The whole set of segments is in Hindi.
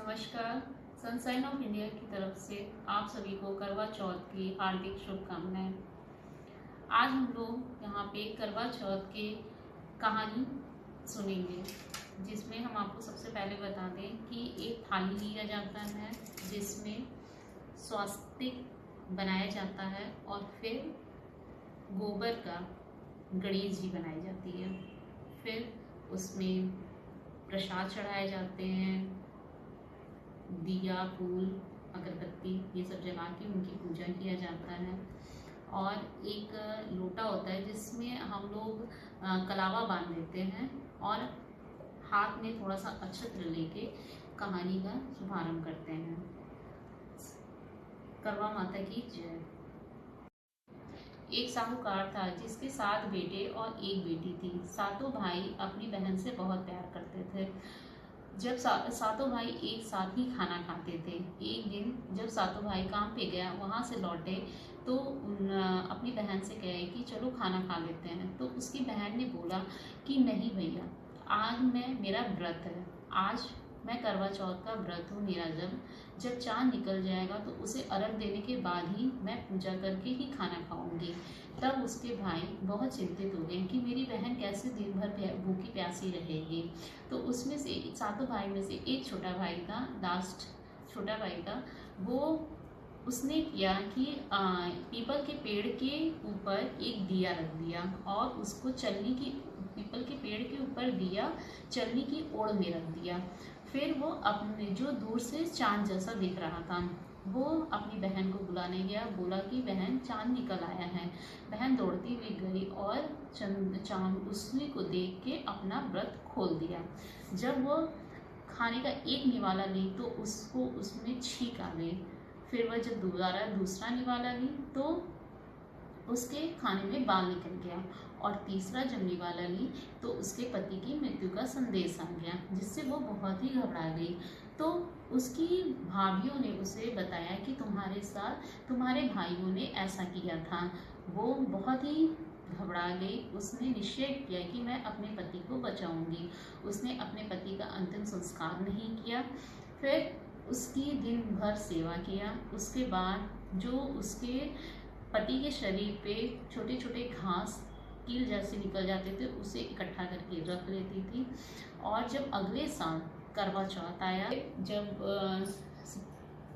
नमस्कार। सनशाइन ऑफ इंडिया की तरफ से आप सभी को करवा चौथ की हार्दिक शुभकामनाएं। आज हम लोग यहाँ पे करवा चौथ की कहानी सुनेंगे, जिसमें हम आपको सबसे पहले बता दें कि एक थाली लिया जाता है जिसमें स्वास्तिक बनाया जाता है और फिर गोबर का गणेश जी बनाई जाती है। फिर उसमें प्रसाद चढ़ाए जाते हैं, दिया, फूल, अगरबत्ती ये सब जला के उनकी पूजा किया जाता है। और एक लोटा होता है जिसमें हम लोग कलावा बांध देते हैं और हाथ में थोड़ा सा अक्षत्र लेके कहानी का शुभारंभ करते हैं। करवा माता की जय। एक साहूकार था जिसके 7 बेटे और एक बेटी थी। सातों भाई अपनी बहन से बहुत प्यार करते थे। जब सातों भाई एक साथ ही खाना खाते थे। एक दिन जब सातों भाई काम पे गया, वहाँ से लौटे तो अपनी बहन से कहे कि चलो खाना खा लेते हैं। तो उसकी बहन ने बोला कि नहीं भैया, आज मेरा व्रत है। आज मैं करवा चौथ का व्रत हूँ। मेरा जब चाँद निकल जाएगा तो उसे अर्घ देने के बाद ही मैं पूजा करके ही खाना खाऊंगी। तब उसके भाई बहुत चिंतित हो गए कि मेरी बहन कैसे दिन भर भूखी प्यासी रहेगी। तो उसमें से सातों भाई में से एक छोटा भाई था, लास्ट छोटा भाई था, वो उसने किया कि पीपल के पेड़ के ऊपर एक दिया रख दिया और उसको पीपल के पेड़ के ऊपर दिया चलनी की ओर में रख दिया। फिर वो अपने जो दूर से चांद जैसा दिख रहा था, वो अपनी बहन को बुलाने गया। बोला कि बहन, चांद निकल आया है। बहन दौड़ती हुई गई और चांद उसी को देख के अपना व्रत खोल दिया। जब वो खाने का एक निवाला ली तो उसको उसमें छींक आ गई। फिर वह जब दोबारा दूसरा निवाला ली तो उसके खाने में बाल निकल गया। और तीसरा जब निवाला ली तो उसके पति की मृत्यु का संदेश आ गया, जिससे वो बहुत ही घबरा गई। तो उसकी भाभीियों ने उसे बताया कि तुम्हारे साथ तुम्हारे भाइयों ने ऐसा किया था। वो बहुत ही घबरा गई। उसने निश्चय किया कि मैं अपने पति को बचाऊंगी। उसने अपने पति का अंतिम संस्कार नहीं किया। फिर उसकी दिन भर सेवा किया। उसके बाद जो उसके पति के शरीर पे छोटे छोटे घास कील जैसे निकल जाते थे, उसे इकट्ठा करके रख लेती थी। और जब अगले साल करवा चौथ आया, जब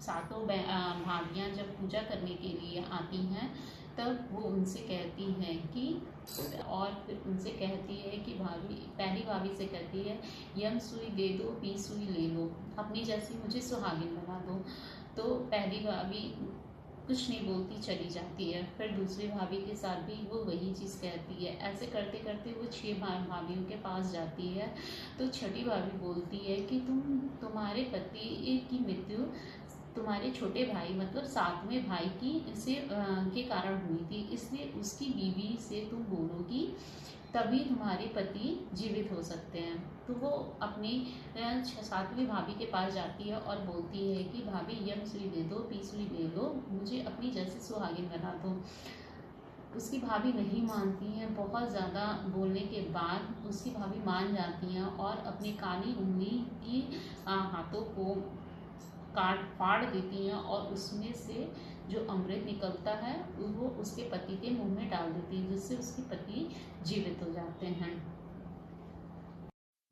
सातों भाभियाँ जब पूजा करने के लिए आती हैं, तब वो उनसे कहती हैं कि और फिर उनसे कहती है कि पहली भाभी से कहती है, यम सुई दे दो, पी सुई ले लो, अपनी जैसी मुझे सुहागिन बना दो। तो पहली भाभी कुछ नहीं बोलती, चली जाती है। फिर दूसरी भाभी के साथ भी वो वही चीज़ कहती है। ऐसे करते करते वो 6 भाभियों के पास जाती है। तो छठी भाभी बोलती है कि तुम्हारे पति की मृत्यु तुम्हारे छोटे भाई मतलब 7वें भाई के कारण हुई थी, इसलिए उसकी बीवी से तुम बोलोगी, तभी तुम्हारे पति जीवित हो सकते हैं। तो वो अपनी 7वीं भाभी के पास जाती है और बोलती है कि भाभी, यम सुई दे दो, पी सुई ले लो, मुझे अपनी जैसे सुहागिन बना दो। उसकी भाभी नहीं मानती हैं। बहुत ज़्यादा बोलने के बाद उसकी भाभी मान जाती हैं और अपनी काली उंगली की हाथों को फाड़ देती हैं और उसमें से जो अमृत निकलता है वो उसके पति के मुंह में डाल देती है, जिससे उसके पति जीवित हो जाते हैं।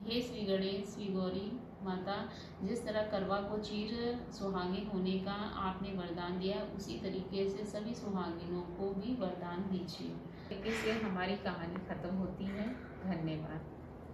हे श्री गणेश, श्री गौरी माता, जिस तरह करवा को चीर सुहागिन होने का आपने वरदान दिया, उसी तरीके से सभी सुहागिनों को भी वरदान दीजिए। इससे हमारी कहानी खत्म होती है। धन्यवाद।